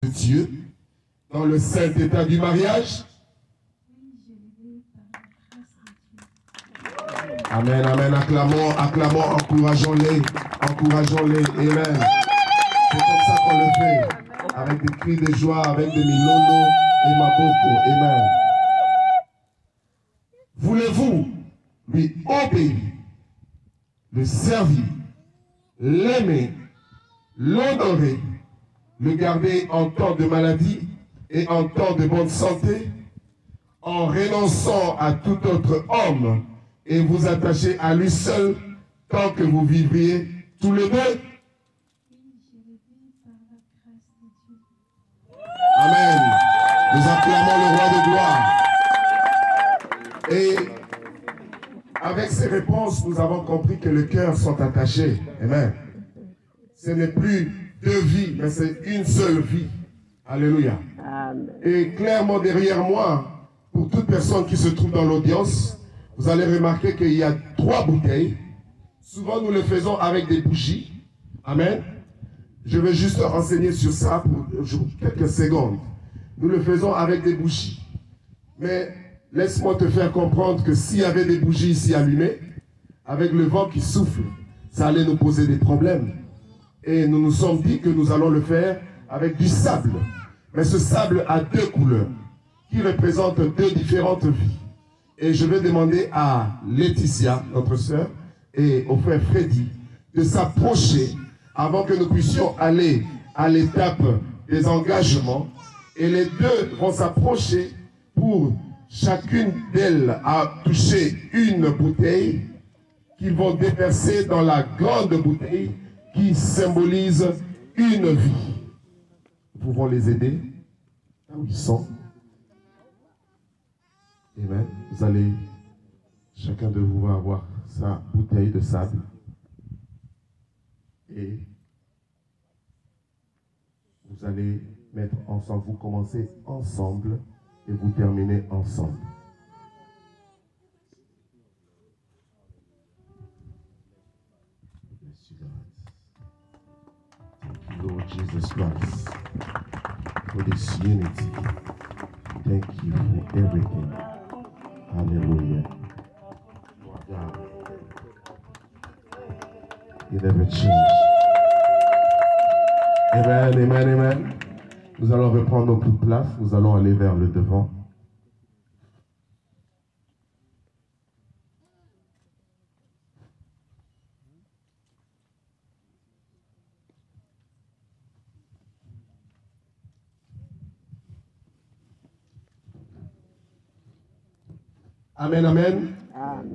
de Dieu dans le saint état du mariage? Amen, amen. Acclamons, acclamons, encourageons-les. Encourageons-les. Amen. C'est comme ça qu'on le fait. Avec des cris de joie, avec des milolo et maboko. Amen. Voulez-vous lui obéir, le servir, l'aimer, l'honorer, le garder en temps de maladie et en temps de bonne santé, en renonçant à tout autre homme et vous attacher à lui seul tant que vous vivriez tous les deux? Amen. Nous acclamons le roi de gloire. Et avec ces réponses, nous avons compris que les cœurs sont attachés. Amen. Ce n'est plus deux vies, mais c'est une seule vie. Alléluia. Amen. Et clairement derrière moi, pour toute personne qui se trouve dans l'audience, vous allez remarquer qu'il y a 3 bouteilles. Souvent, nous le faisons avec des bougies. Amen. Je vais juste renseigner sur ça pour quelques secondes. Nous le faisons avec des bougies. Mais laisse-moi te faire comprendre que s'il y avait des bougies ici allumées, avec le vent qui souffle, ça allait nous poser des problèmes. Et nous nous sommes dit que nous allons le faire avec du sable. Mais ce sable a 2 couleurs qui représentent 2 différentes vies. Et je vais demander à Laetitia, notre sœur, et au frère Freddy de s'approcher avant que nous puissions aller à l'étape des engagements. Et les deux vont s'approcher pour chacune d'elles à toucher une bouteille qu'ils vont déverser dans la grande bouteille qui symbolise une vie. Nous pouvons les aider là où ils sont. Amen. Vous allez, chacun de vous va avoir sa bouteille de sable. Et vous allez mettre ensemble, vous commencez ensemble et vous terminez ensemble. Thank you, Lord Jesus Christ, for this unity. Thank you for everything. Hallelujah. God, you never change. Amen, amen, amen. Nous allons reprendre nos petites places. Nous allons aller vers le devant. Amen, amen.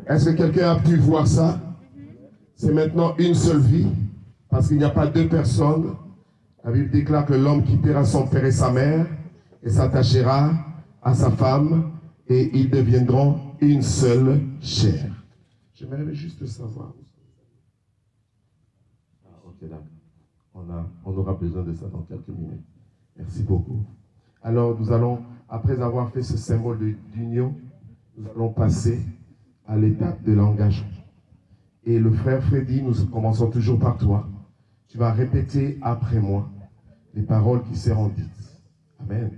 Est-ce que quelqu'un a pu voir ça? C'est maintenant une seule vie, parce qu'il n'y a pas 2 personnes. La Bible déclare que l'homme quittera son père et sa mère et s'attachera à sa femme et ils deviendront une seule chair. J'aimerais juste savoir. Ah, ok, d'accord. On aura besoin de ça dans quelques minutes. Merci beaucoup. Alors, nous allons, après avoir fait ce symbole d'union, nous allons passer à l'étape de l'engagement. Et le frère Freddy, nous commençons toujours par toi. Tu vas répéter après moi les paroles qui seront dites. Amen.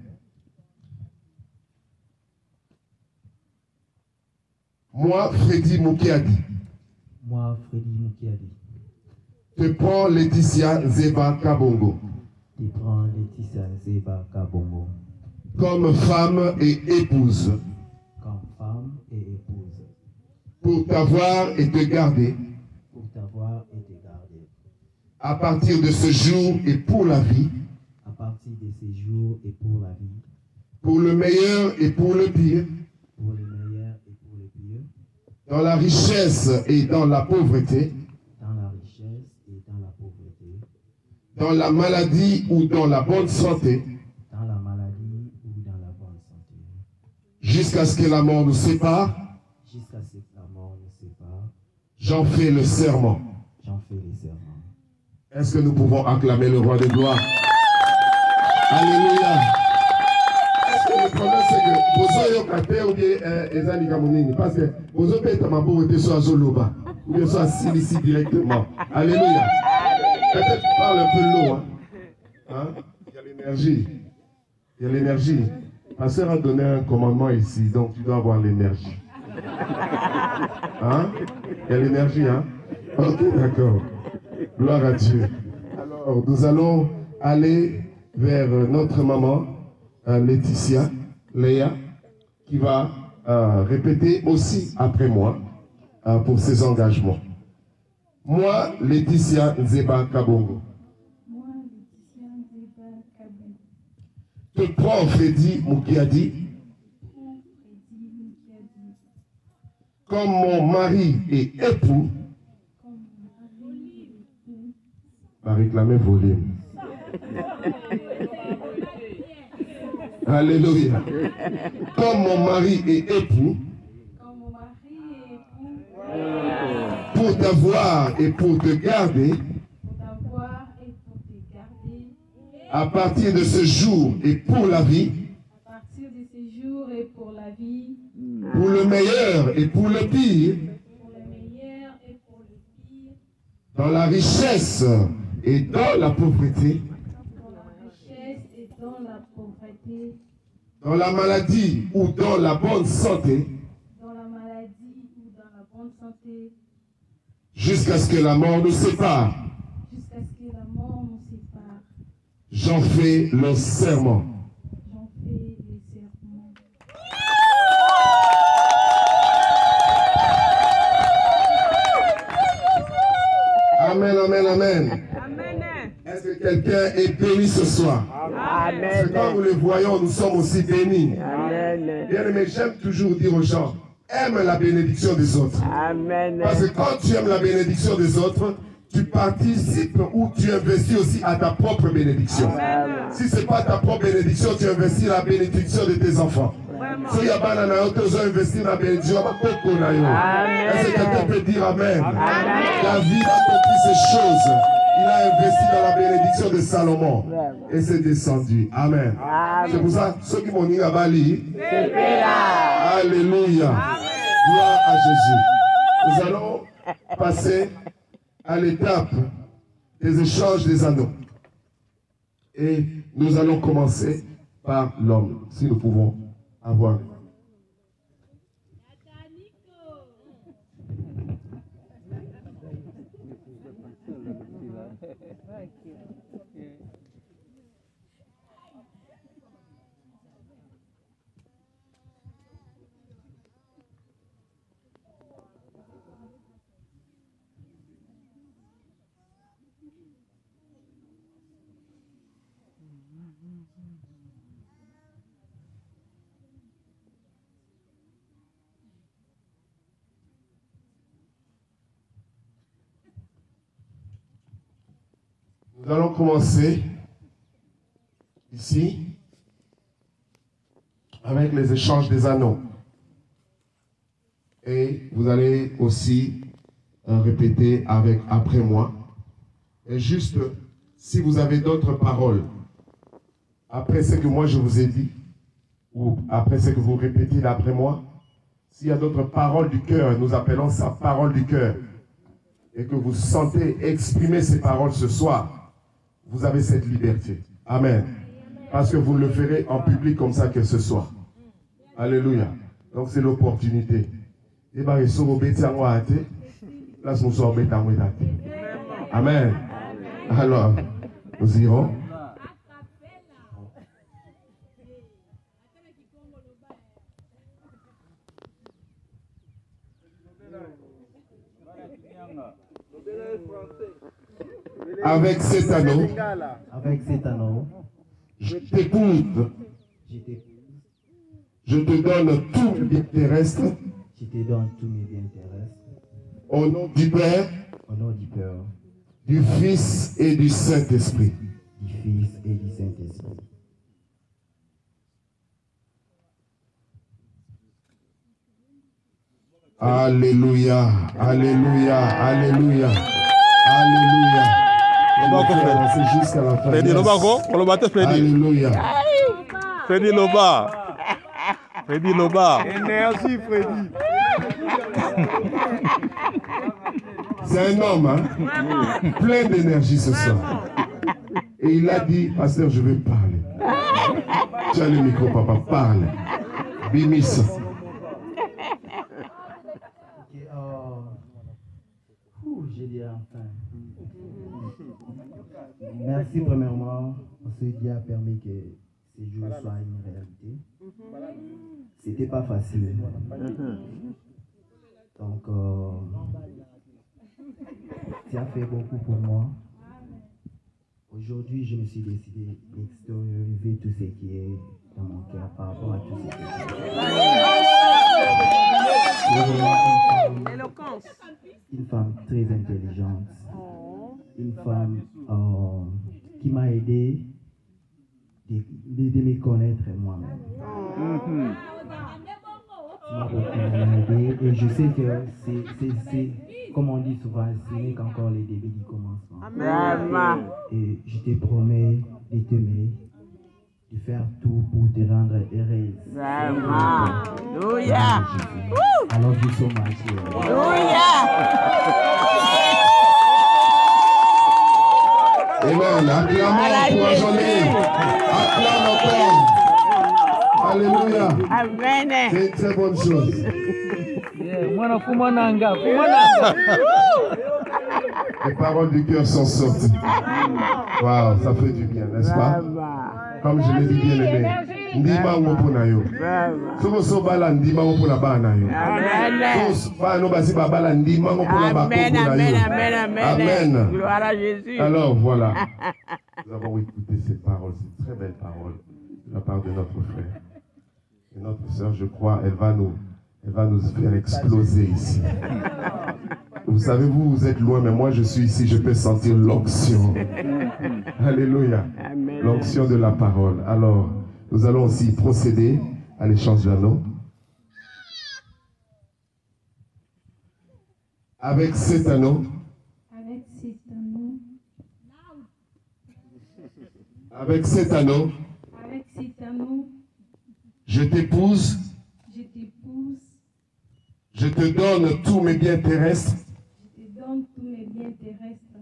Moi, Freddy Mukiadi. Moi, Freddy Mukiadi. Te prends Laetitia Zeba Kabongo. Te prends Laetitia Zeba Kabongo. Comme femme et épouse. Comme femme et épouse. Pour t'avoir et te garder. Pour t'avoir et te garder. À partir de ce jour et pour la vie. À partir de ce jour et pour la vie. Pour le meilleur et pour le pire. Pour le meilleur et pour le pire. Dans la richesse et dans la pauvreté. Dans la richesse et dans la pauvreté. Dans la maladie ou dans la bonne santé. Dans la maladie ou dans la bonne santé. Jusqu'à ce que la mort nous sépare. Jusqu'à ce que la mort nous sépare. J'en fais le serment. J'en fais le serment. Est-ce que nous pouvons acclamer le roi de gloire? Alléluia. Est-ce que le problème c'est que vous avez capté ou bien Ezali Kamounini? Parce que vous avez été ma pauvreté soit Zoloba ou bien soit ici directement. Alléluia. Peut-être parle un peu l'eau. Hein? Il y a l'énergie. Il y a l'énergie. Pasteur a donné un commandement ici, donc tu dois avoir l'énergie. Hein? Il y a l'énergie, hein? Ok, d'accord. Gloire à Dieu. Alors, nous allons aller vers notre maman, Laetitia, Léa, qui va répéter aussi après moi pour ses engagements. Moi, Laetitia Nzeba Kabongo. Te prends Freddy Mukiadi comme mon mari et époux. Va réclamer volume. Alléluia. Comme mon mari et époux. Pour t'avoir et pour te garder. À partir de ce jour et pour la vie. À partir de ce jour et pour la vie. Pour le meilleur et pour le pire. Pour le meilleur et pour le pire. Dans la richesse et dans la pauvreté. Dans la richesse et dans la pauvreté. Dans la maladie ou dans la bonne santé. Dans la maladie ou dans la bonne santé. Jusqu'à ce que la mort nous sépare. Jusqu'à ce que la mort nous sépare. J'en fais le serment. J'en fais le serment. Amen, amen, amen. Est-ce que quelqu'un est béni ce soir? Amen. Parce que quand nous le voyons, nous sommes aussi bénis. Amen. Bien aimé, j'aime toujours dire aux gens, aime la bénédiction des autres. Amen. Parce que quand tu aimes la bénédiction des autres, tu participes ou tu investis aussi à ta propre bénédiction. Amen. Si ce n'est pas ta propre bénédiction, tu investis la bénédiction de tes enfants. Si tu as investi dans la bénédiction, est-ce que quelqu'un peut dire Amen? Amen. David a compris ces choses. Il a investi dans la bénédiction de Salomon. Et c'est descendu. Amen. C'est pour ça, ceux qui m'ont dit à Bali, alléluia. Gloire à Jésus. Nous allons passer à l'étape des échanges des anneaux. Et nous allons commencer par l'homme, si nous pouvons avoir. Nous allons commencer ici avec les échanges des anneaux. Et vous allez aussi répéter après moi. Et juste, si vous avez d'autres paroles, après ce que moi je vous ai dit, ou après ce que vous répétez après moi, s'il y a d'autres paroles du cœur, nous appelons ça parole du cœur, et que vous sentez exprimer ces paroles ce soir, vous avez cette liberté. Amen. Parce que vous le ferez en public comme ça que ce soir. Alléluia. Donc c'est l'opportunité. Et bien, amen. Alors, nous irons. Avec cet anneau, je t'écoute. Je te donne tout mes biens terrestres. Au nom du Père, du Fils et du Saint-Esprit. Alléluia, alléluia, alléluia, alléluia. C'est jusqu'à la fin. Alléluia. Freddy Loba. Freddy Loba. Énergie, Freddy. C'est un homme, hein? Plein d'énergie ce soir. Et il a dit, pasteur, je vais parler. Tu as le micro, papa. Parle. Bimis. J'ai dit enfin. Merci premièrement parce que Dieu a permis que ces jours soient une réalité. C'était pas facile. Donc, tu as fait beaucoup pour moi. Aujourd'hui, je me suis décidé d'extérioriser tout ce qui est dans mon cœur par rapport à tout ce qui est. Une femme très intelligente, une femme qui m'a aidé de me connaître moi-même. Tu m'as beaucoup aidé et je sais que c'est comme on dit souvent, ce n'est qu'encore les débuts du commencement. Amen. Et je te promets de t'aimer, de faire tout pour te rendre heureuse. Alléluia. I love you so much. Alléluia. Amen. Acclamons pour Jean-Louis. Acclame encore. Alléluia. Amen. C'est une très bonne chose. Les paroles du cœur sont sorties. Waouh, ça fait du bien, n'est-ce pas? Comme je l'ai dit bien aimé. Ndima wopona yo. Soko so bala ndima wopona bana yo. Amen. So bano basi babala ndima wopona bakopona yo. Amen. Gloire à Jésus. Alors voilà. Nous avons écouté ces paroles, ces très belles paroles de la part de notre frère. Et notre sœur, je crois, elle va nous faire exploser ici. Vous savez, vous êtes loin, mais moi je suis ici, je peux sentir l'onction. Alléluia. L'onction de la parole. Alors, nous allons aussi procéder à l'échange d'anneaux. Avec cet anneau. Avec cet anneau. Avec cet anneau. Avec cet anneau. Je t'épouse. Je t'épouse. Je te donne tous mes biens terrestres. Je te donne tous mes biens terrestres.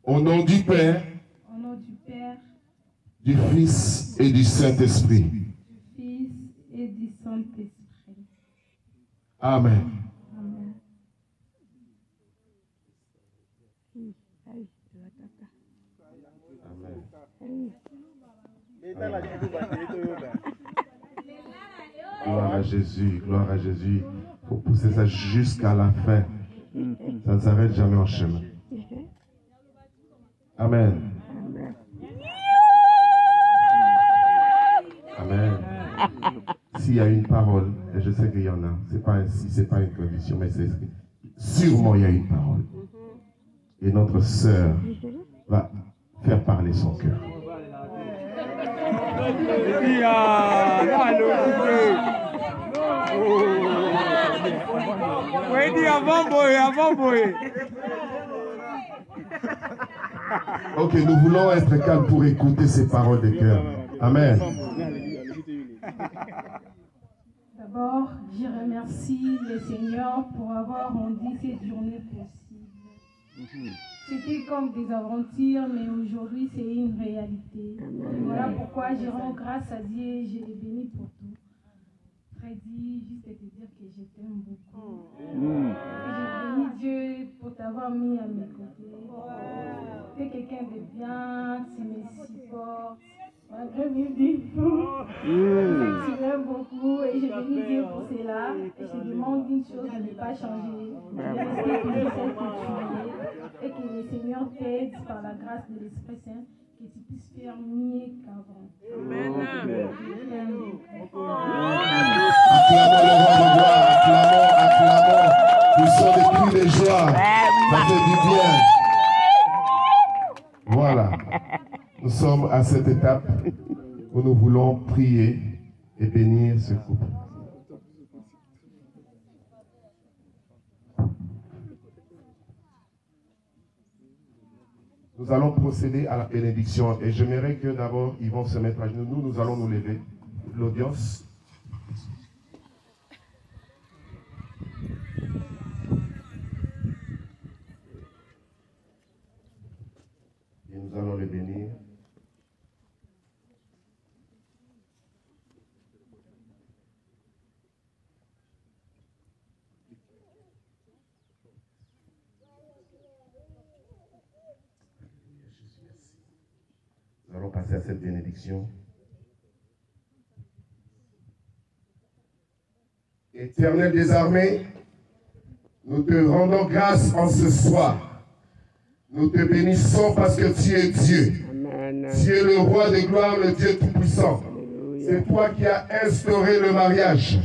Au nom du Père. Au nom du Père. Du Fils et du Saint-Esprit. Du Fils et du Saint-Esprit. Amen. Amen. Gloire à Jésus, gloire à Jésus. Il faut pousser ça jusqu'à la fin. Ça ne s'arrête jamais en chemin. Amen. Amen. S'il y a une parole, et je sais qu'il y en a, c'est pas ainsi, c'est pas une condition, mais c'est sûrement il y a une parole. Et notre sœur va faire parler son cœur. Ok, nous voulons être calmes pour écouter ces paroles de cœur. Amen. D'abord, je remercie le Seigneur pour avoir rendu cette journée possible. C'était comme des aventures, mais aujourd'hui c'est une réalité. Et voilà pourquoi je rends grâce à Dieu, je l'ai béni pour tout. Freddy, juste te dire que je t'aime beaucoup. Et je bénis Dieu pour t'avoir mis à mes côtés. Tu es quelqu'un de bien, tu me supportes. Malgré mes défauts, tu m'aimes beaucoup et je bénis Dieu pour cela. Et je te demande une chose, de ne pas changer, de rester toujours celle que tu es et que le Seigneur t'aide par la grâce de l'Esprit Saint, que tu puisses faire mieux qu'avant. Amen. Acclamons le roi de gloire, acclamons. Nous sommes des cris de joie. Ça fait du bien. Voilà. Nous sommes à cette étape où nous voulons prier et bénir ce couple. Nous allons procéder à la bénédiction et j'aimerais que d'abord ils vont se mettre à genoux. Nous allons nous lever. L'audience. Et nous allons les bénir. cette bénédiction. Éternel des armées, nous te rendons grâce en ce soir. Nous te bénissons parce que tu es Dieu. Amen. Tu es le roi de gloire, le Dieu tout-puissant. C'est toi qui as instauré le mariage.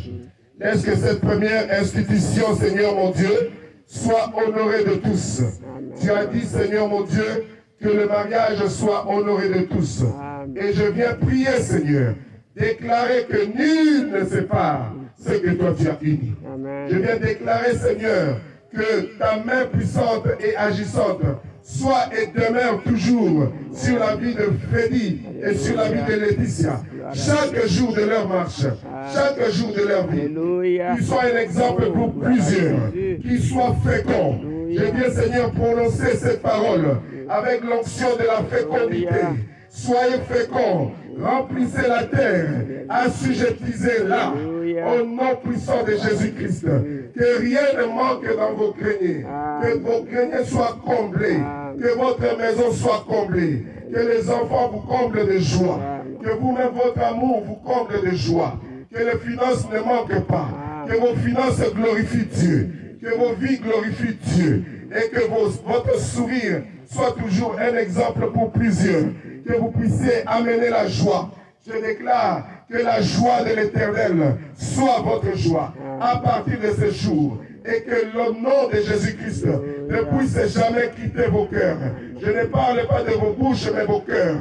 Laisse que cette première institution, Seigneur mon Dieu, soit honorée de tous. Amen. Tu as dit, Seigneur mon Dieu, que le mariage soit honoré de tous. Amen. Et je viens prier, Seigneur, déclarer que nul ne sépare ce que toi tu as uni. Amen. Je viens déclarer, Seigneur, que ta main puissante et agissante soit et demeure toujours sur la vie de Freddy et sur la vie de Laetitia. Chaque jour de leur marche, chaque jour de leur vie, Alléluia. qu'ils soient un exemple pour plusieurs, qu'ils soient féconds. Je viens, Seigneur, prononcer cette parole avec l'onction de la fécondité. Soyez féconds, remplissez la terre, assujettissez-la au nom puissant de Jésus-Christ. Que rien ne manque dans vos greniers, que vos greniers soient comblés, que votre maison soit comblée, que les enfants vous comblent de joie, que vous-même votre amour vous comble de joie, que les finances ne manquent pas, que vos finances glorifient Dieu, que vos vies glorifient Dieu, et que votre sourire soit toujours un exemple pour plusieurs, que vous puissiez amener la joie. Je déclare que la joie de l'Éternel soit votre joie à partir de ce jour, et que le nom de Jésus-Christ ne puisse jamais quitter vos cœurs. Je ne parle pas de vos bouches, mais vos cœurs.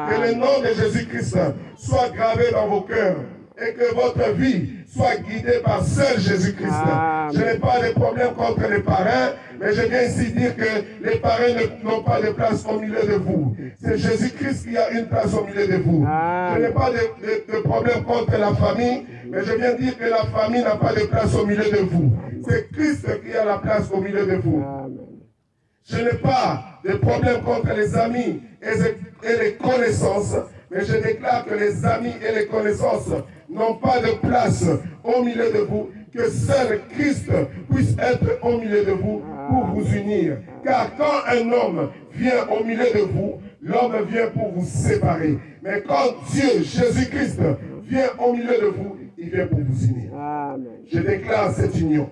Que le nom de Jésus-Christ soit gravé dans vos cœurs, et que votre vie soit guidée par seul Jésus-Christ. Je n'ai pas de problème contre les parrains, mais je viens ici dire que les parrains n'ont pas de place au milieu de vous. C'est Jésus-Christ qui a une place au milieu de vous. Je n'ai pas de problème contre la famille, mais je viens dire que la famille n'a pas de place au milieu de vous. C'est Christ qui a la place au milieu de vous. Je n'ai pas de problème contre les amis et les connaissances, mais je déclare que les amis et les connaissances n'ont pas de place au milieu de vous, que seul Christ puisse être au milieu de vous pour vous unir. Car quand un homme vient au milieu de vous, l'homme vient pour vous séparer. Mais quand Dieu, Jésus-Christ, vient au milieu de vous, il vient pour vous unir. Je déclare cette union.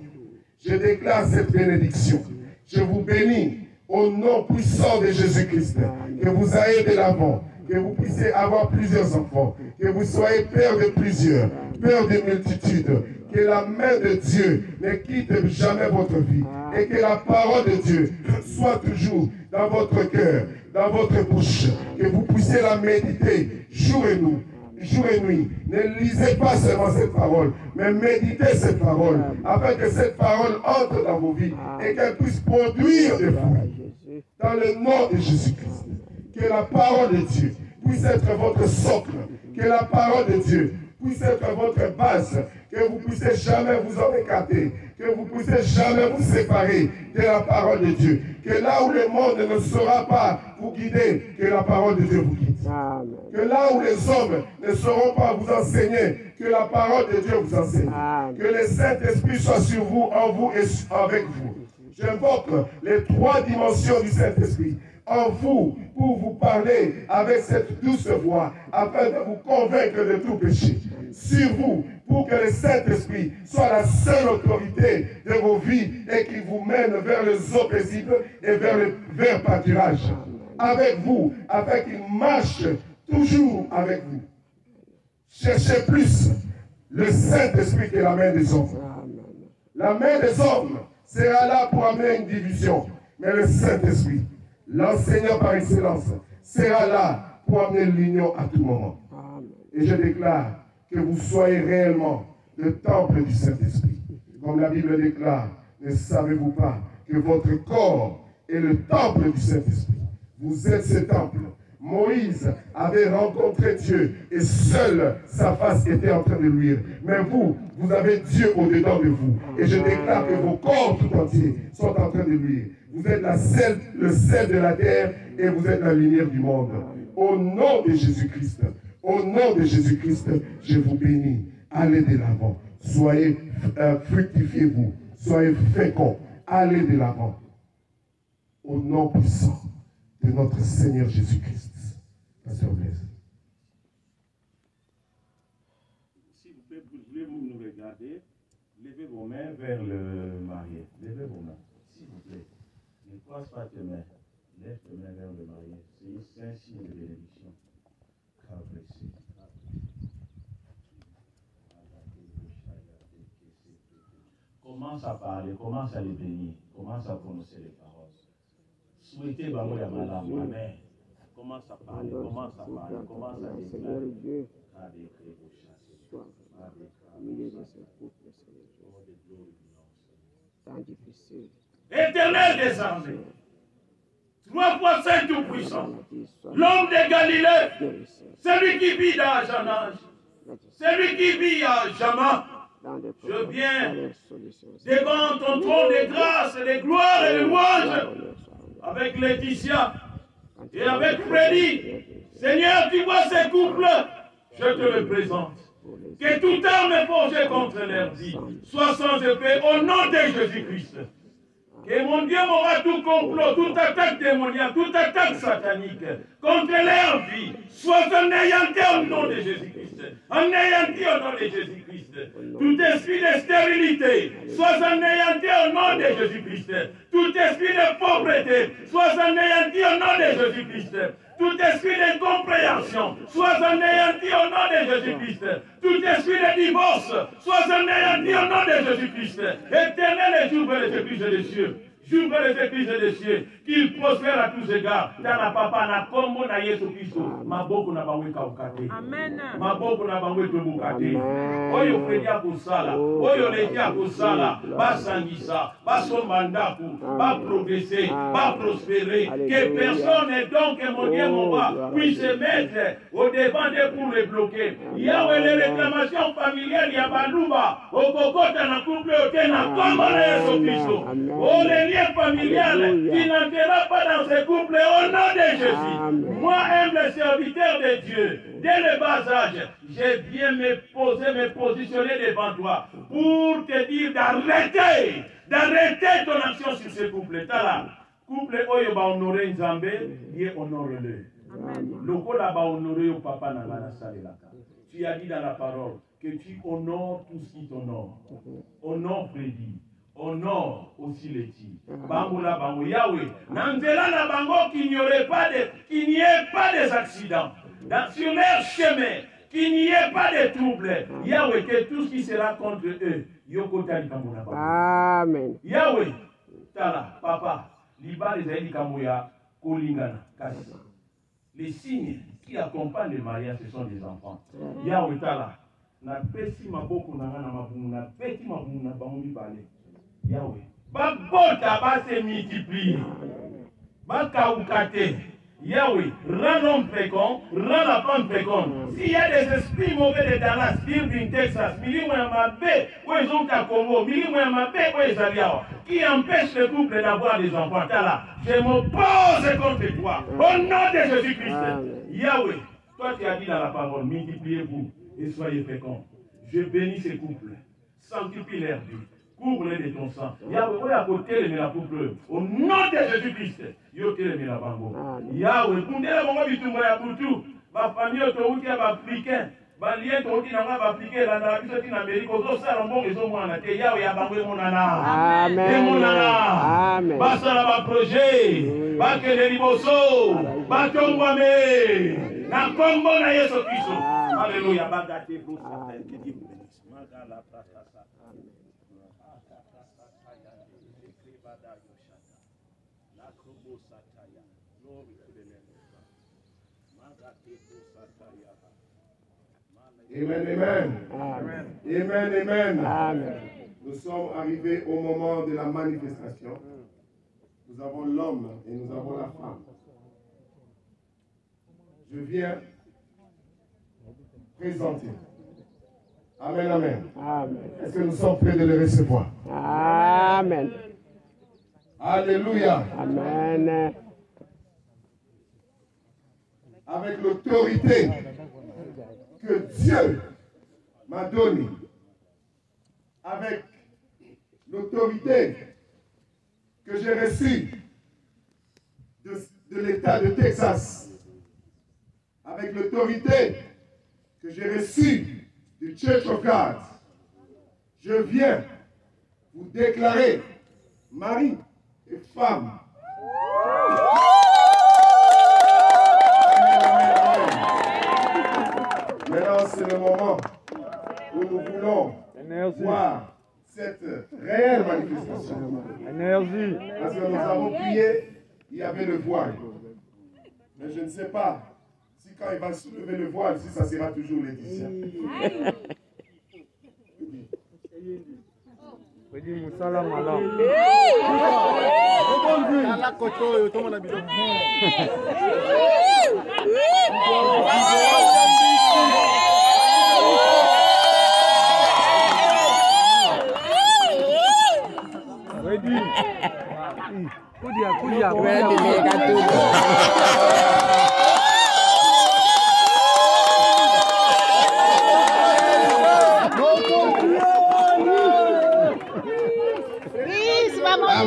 Je déclare cette bénédiction. Je vous bénis au nom puissant de Jésus-Christ. Que vous ayez de l'avant. Que vous puissiez avoir plusieurs enfants, que vous soyez père de plusieurs, père de multitudes, que la main de Dieu ne quitte jamais votre vie, et que la parole de Dieu soit toujours dans votre cœur, dans votre bouche, que vous puissiez la méditer jour et nuit. Ne lisez pas seulement cette parole, mais méditez cette parole, afin que cette parole entre dans vos vies, et qu'elle puisse produire des fruits. Dans le nom de Jésus-Christ. Que la parole de Dieu puisse être votre socle. Que la parole de Dieu puisse être votre base. Que vous ne puissiez jamais vous en écarter. Que vous ne puissiez jamais vous séparer de la parole de Dieu. Que là où le monde ne saura pas vous guider, que la parole de Dieu vous guide. Que là où les hommes ne sauront pas vous enseigner, que la parole de Dieu vous enseigne. Que le Saint-Esprit soit sur vous, en vous et avec vous. J'invoque les 3 dimensions du Saint-Esprit en vous, pour vous parler avec cette douce voix, afin de vous convaincre de tout péché. Sur vous, pour que le Saint-Esprit soit la seule autorité de vos vies et qui vous mène vers les eaux paisibles et vers le vert pâturage. Avec vous, afin qu'il marche toujours avec vous. Cherchez plus le Saint-Esprit que la main des hommes. La main des hommes sera là pour amener une division, mais le Saint-Esprit, l'enseignant par excellence, sera là pour amener l'union à tout moment. Et je déclare que vous soyez réellement le temple du Saint-Esprit. Comme la Bible déclare, ne savez-vous pas que votre corps est le temple du Saint-Esprit? Vous êtes ce temple. Moïse avait rencontré Dieu et seule sa face était en train de luire. Mais vous, vous avez Dieu au-dedans de vous. Et je déclare que vos corps tout entiers sont en train de luire. Vous êtes le sel de la terre et vous êtes la lumière du monde. Au nom de Jésus-Christ, au nom de Jésus-Christ, je vous bénis. Allez de l'avant. Soyez, fructifiez-vous. Soyez féconds. Allez de l'avant. Au nom puissant de notre Seigneur Jésus-Christ. Pasteur Blaise. S'il vous plaît, voulez-vous nous regarder? Levez vos mains vers le marié. Levez vos mains, s'il vous plaît. Ne croise pas tes mains. Lève tes mains vers le marié. C'est un signe de bénédiction. Commence à parler, commence à les bénir, commence à prononcer les paroles. Souhaitez Baou ya Madame. Amen. Commence à parler, commence à parler, commence à Seigneur déclarer. Dieu, sois au milieu de ce couple, Seigneur Dieu. Tant difficile. Éternel des armées, 3 fois Saint Tout-Puissant, l'homme de Galilée, celui qui vit dans Janage, celui qui vit à Jama, je viens devant ton trône de grâce, de gloire et de louange, avec Laetitia et avec Freddy. Seigneur, tu vois ces couples, je te le présente. Que toute arme forgée contre leur vie soit sans effet au nom de Jésus-Christ. Que mon Dieu m'aura tout complot, toute attaque démoniaque, toute attaque satanique contre leur vie soit anéantie au nom de Jésus-Christ. Anéantie au nom de Jésus-Christ. Tout esprit de stérilité soit anéanti au nom de Jésus-Christ. Tout esprit de pauvreté soit anéanti au nom de Jésus-Christ. Tout esprit d'incompréhension soit anéanti au nom de Jésus-Christ. Tout esprit de divorce soit anéanti au nom de Jésus-Christ. Éternel, j'ouvre les églises des cieux. J'ouvre les églises des cieux, qu'il prospère à tous égards. Tana papa na kombo na Yesu Kristo. Maboko na baweka ukate. Amen. Maboko na baweka ukate. Oyo fredi akusala, oyo leki akusala, basangisa, basombandaku, ba progresser, ba prospérer. Que personne donc, mon Dieu, mon roi, puisse se mettre au devant d'eux pour les bloquer. Yahweh, les réclamations familiales, Yabaluba, au Kokota na couple, au Tena, comme Yesu Kristo. Oh, les liens familiales, qui n'entrera pas dans ce couple, au nom de Jésus. Moi, humble serviteur de Dieu, dès le bas âge, j'ai bien me positionner devant toi pour te dire d'arrêter ton action sur ce couple. Tala, couple oyo ba honorer Nzambe, Dieu honore-le. Lokola ba honorer au papa na ngana salelaka. Tu as dit dans la parole que tu honores tout ce qui t'honore. Honore Freddy. Honore aussi les filles. Bango la bango Yahweh. Nangela na bango qu'il n'y ait pas des accidents. Sur leur chemin, qu'il n'y ait pas de troubles. Yahweh, que tout ce qui sera contre eux, Yoko tali kamona bango. Amen. Yahweh, tala, papa, liba les aïdi kamoya, kolingana, kasi. Les signes qui accompagnent le mariage, ce sont des enfants. Yahweh, tala, na pesi maboko na ngana mabungu, na peti mabungu na bango mibale. Yahweh. Babota va se multiplier. Bakaoukate. Yahweh, rends l'homme fécond, rends la femme féconde. S'il y a des esprits mauvais de Dallas, Irving, Texas, qui empêchent le couple d'avoir des enfants, je m'oppose contre toi. Au nom de Jésus-Christ. Yahweh, toi tu as dit dans la parole, multipliez-vous et soyez féconds. Je bénis ces couples. Sanctifie leur vie. Couvre-les de ton sang. Yahweh, à côté de la couple. Au nom de Jésus-Christ. Yote le la bango. Yahweh, kundela bango bitumba ya butu. Ba famille autouti ya ba africain. Ba lien autouti na ba africain la na biso ti na Amerika. Ozo sala mbongo ezo mwana te. Yahweh ya bango monana. Amen. Monana. Amen. Ba sala ba projet. Ba kele liboso. Ba tongwame. Na kombo na Yesu Kristo. Alléluia. Bagate pour ça. Que Dieu vous bénisse. Magala prakasa. Amen, amen. Amen. Amen, amen. Amen. Nous sommes arrivés au moment de la manifestation. Nous avons l'homme et nous avons la femme. Je viens présenter. Amen, amen. Amen. Est-ce que nous sommes prêts de le recevoir? Amen. Alléluia. Amen. Avec l'autorité que Dieu m'a donnée, avec l'autorité que j'ai reçue de l'État de Texas, avec l'autorité que j'ai reçue the Church of God, je viens vous déclarer mari et femme. Maintenant, c'est le moment où nous voulons voir cette réelle manifestation. Parce que nous avons prié, il y avait le voile. Mais je ne sais pas si quand il va soulever le voile, si ça sera toujours Laetitia. Kudia.